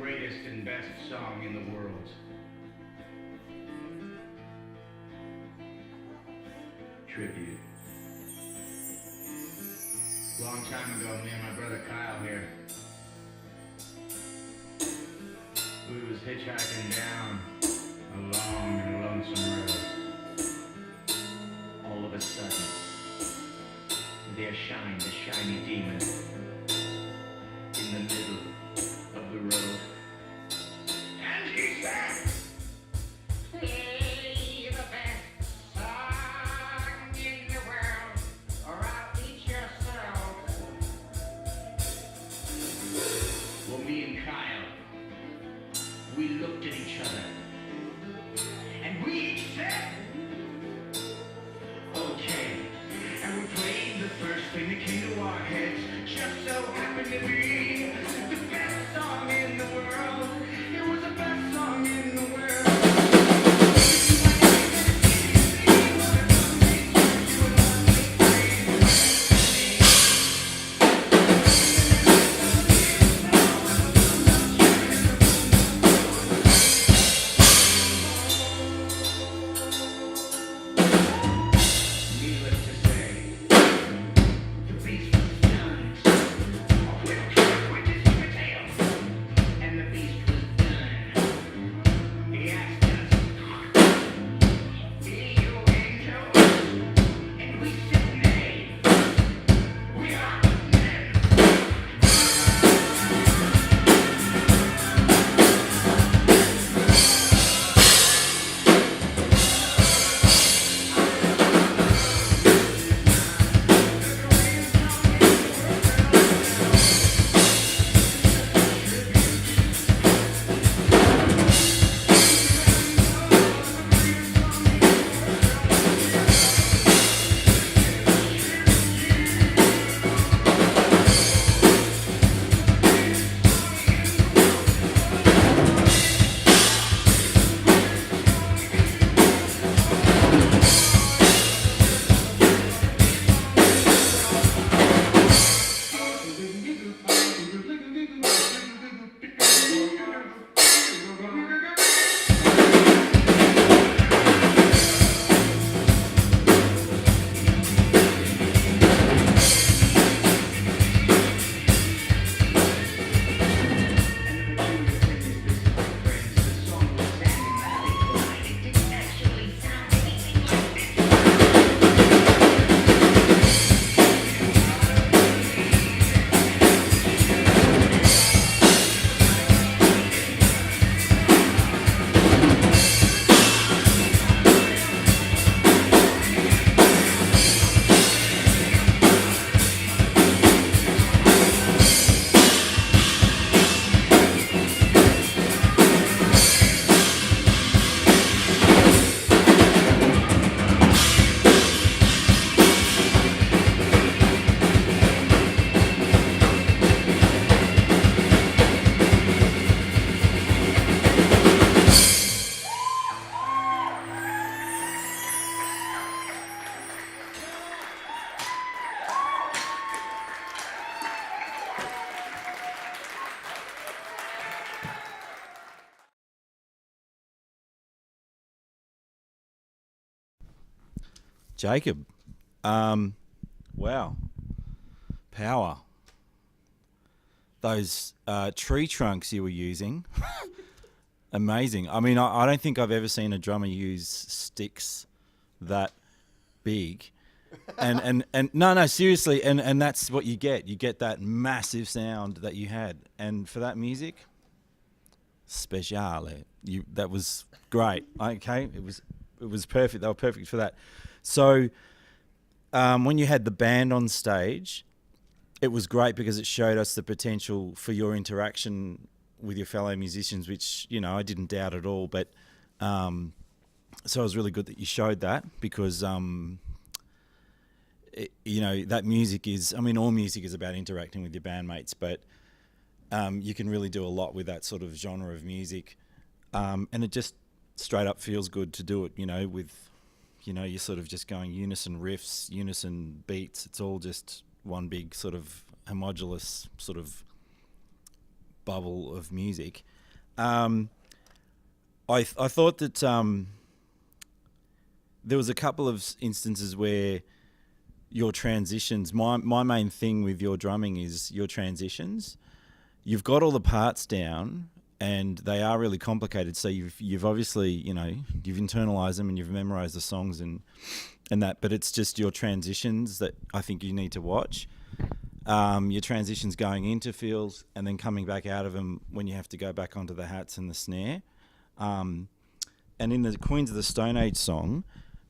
greatest and best song in the world. Tribute. Long time ago, me and my brother Kyle here, we was hitchhiking down a long and lonesome road. All of a sudden, there shined a shiny demon in the middle of the road. And he said, "Play the best song in the world, or I'll eat your soul." Well, me and Kyle, we looked at each other, and we each said, "Okay." And we played the first thing that came to our heads. Just so happened to be the best song in the world. It was the best song in the world. Needless to say, the beast was done. With his tail, and the beast was done. He asked us, "Do you angels?" And we said, "Nay, we are men." Jacob, wow, power. Those tree trunks you were using, amazing. I mean, I don't think I've ever seen a drummer use sticks that big. And no, seriously, and that's what you get. You get that massive sound that you had. And for that music, speciale. That was great. Okay, it was perfect. They were perfect for that. So when you had the band on stage, it was great because it showed us the potential for your interaction with your fellow musicians, which, you know, I didn't doubt at all. But so it was really good that you showed that because, you know, that music is, I mean, all music is about interacting with your bandmates, but you can really do a lot with that sort of genre of music. And it just straight up feels good to do it, you know, with, you know, you're sort of just going unison riffs, unison beats. It's all just one big sort of homogeneous sort of bubble of music. I thought that there was a couple of instances where your transitions. My main thing with your drumming is your transitions. You've got all the parts down, and they are really complicated. So you've obviously you've internalized them and you've memorized the songs and that. But it's just your transitions that I think you need to watch. Your transitions going into fills and then coming back out of them when you have to go back onto the hats and the snare. And in the Queens of the Stone Age song,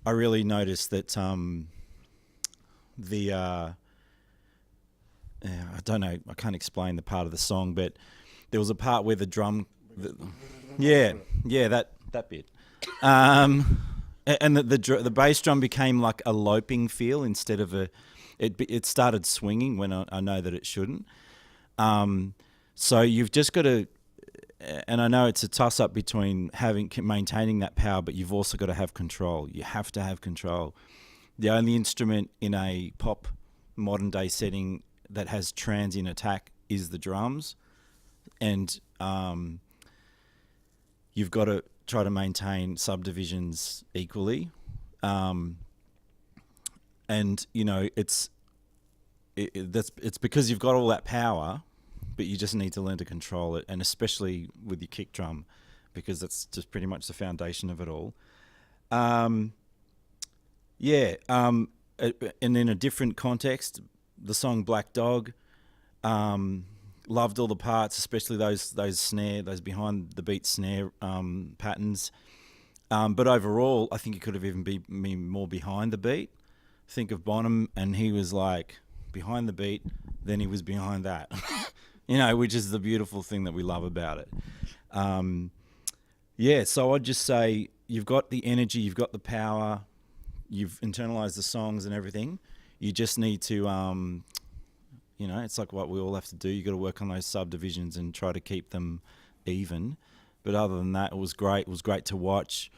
I really noticed that I don't know, I can't explain the part of the song, but there was a part where the drum, that bit, and the bass drum became like a loping feel instead of it started swinging when I know that it shouldn't. So you've just got to, and I know it's a toss up between maintaining that power, but you've also got to have control. You have to have control. The only instrument in a pop modern day setting that has transient attack is the drums, and you've got to try to maintain subdivisions equally, and it's because you've got all that power, but you just need to learn to control it, and especially with your kick drum, because that's just pretty much the foundation of it all. And in a different context, the song Black Dog, loved all the parts, especially those behind the beat snare patterns. But overall, I think it could have even been more behind the beat. Think of Bonham, and he was like behind the beat, then he was behind that, which is the beautiful thing that we love about it. So I'd just say you've got the energy, you've got the power, you've internalized the songs and everything. You just need to, it's like what we all have to do. You got to work on those subdivisions and try to keep them even. But other than that, it was great. It was great to watch.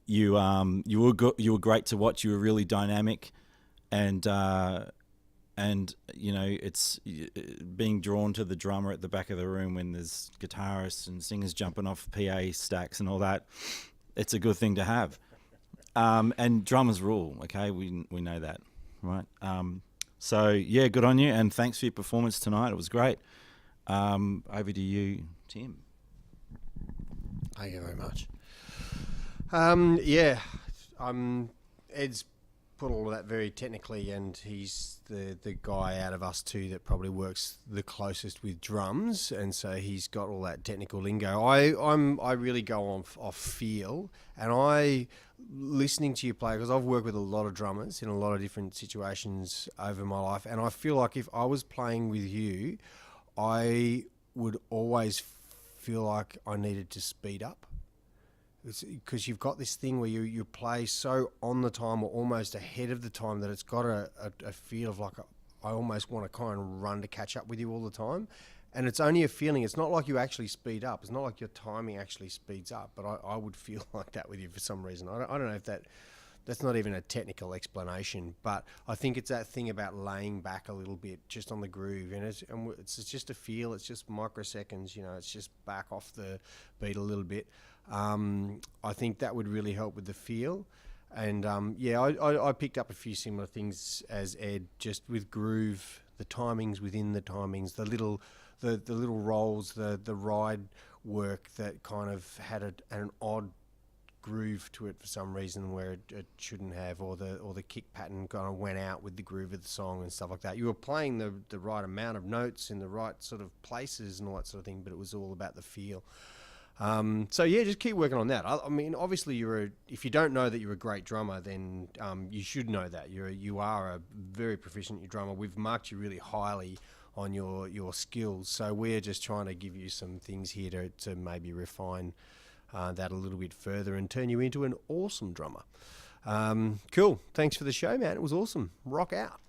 You were great to watch. You were really dynamic, and it's being drawn to the drummer at the back of the room when there's guitarists and singers jumping off PA stacks and all that. It's a good thing to have. And drummers rule. Okay, we know that, right? Good on you, and thanks for your performance tonight. It was great. Over to you, Tim. Thank you very much. Ed's put all of that very technically, and he's the guy out of us two that probably works the closest with drums, and so he's got all that technical lingo. I really go off feel, and listening to you play, because I've worked with a lot of drummers in a lot of different situations over my life, and I feel like if I was playing with you, I would always feel like I needed to speed up. Because you've got this thing where you play so on the time or almost ahead of the time that it's got a feel of like I almost want to kind of run to catch up with you all the time. And it's only a feeling. It's not like you actually speed up. It's not like your timing actually speeds up. But I would feel like that with you for some reason. I don't know if that's not even a technical explanation. But I think it's that thing about laying back a little bit just on the groove. And it's just a feel. It's just microseconds. It's just back off the beat a little bit. I think that would really help with the feel. And I picked up a few similar things as Ed, just with groove, the timings within the timings, the little rolls, the ride work that kind of had an odd groove to it for some reason where it shouldn't have, or the kick pattern kind of went out with the groove of the song and stuff like that. You were playing the right amount of notes in the right sort of places and all that sort of thing, but it was all about the feel. Just keep working on that. I mean, obviously if you don't know that you're a great drummer, then you should know that you are a very proficient drummer. We've marked you really highly on your skills, so we're just trying to give you some things here to maybe refine that a little bit further and turn you into an awesome drummer. Cool. Thanks for the show, man. It was awesome. Rock out.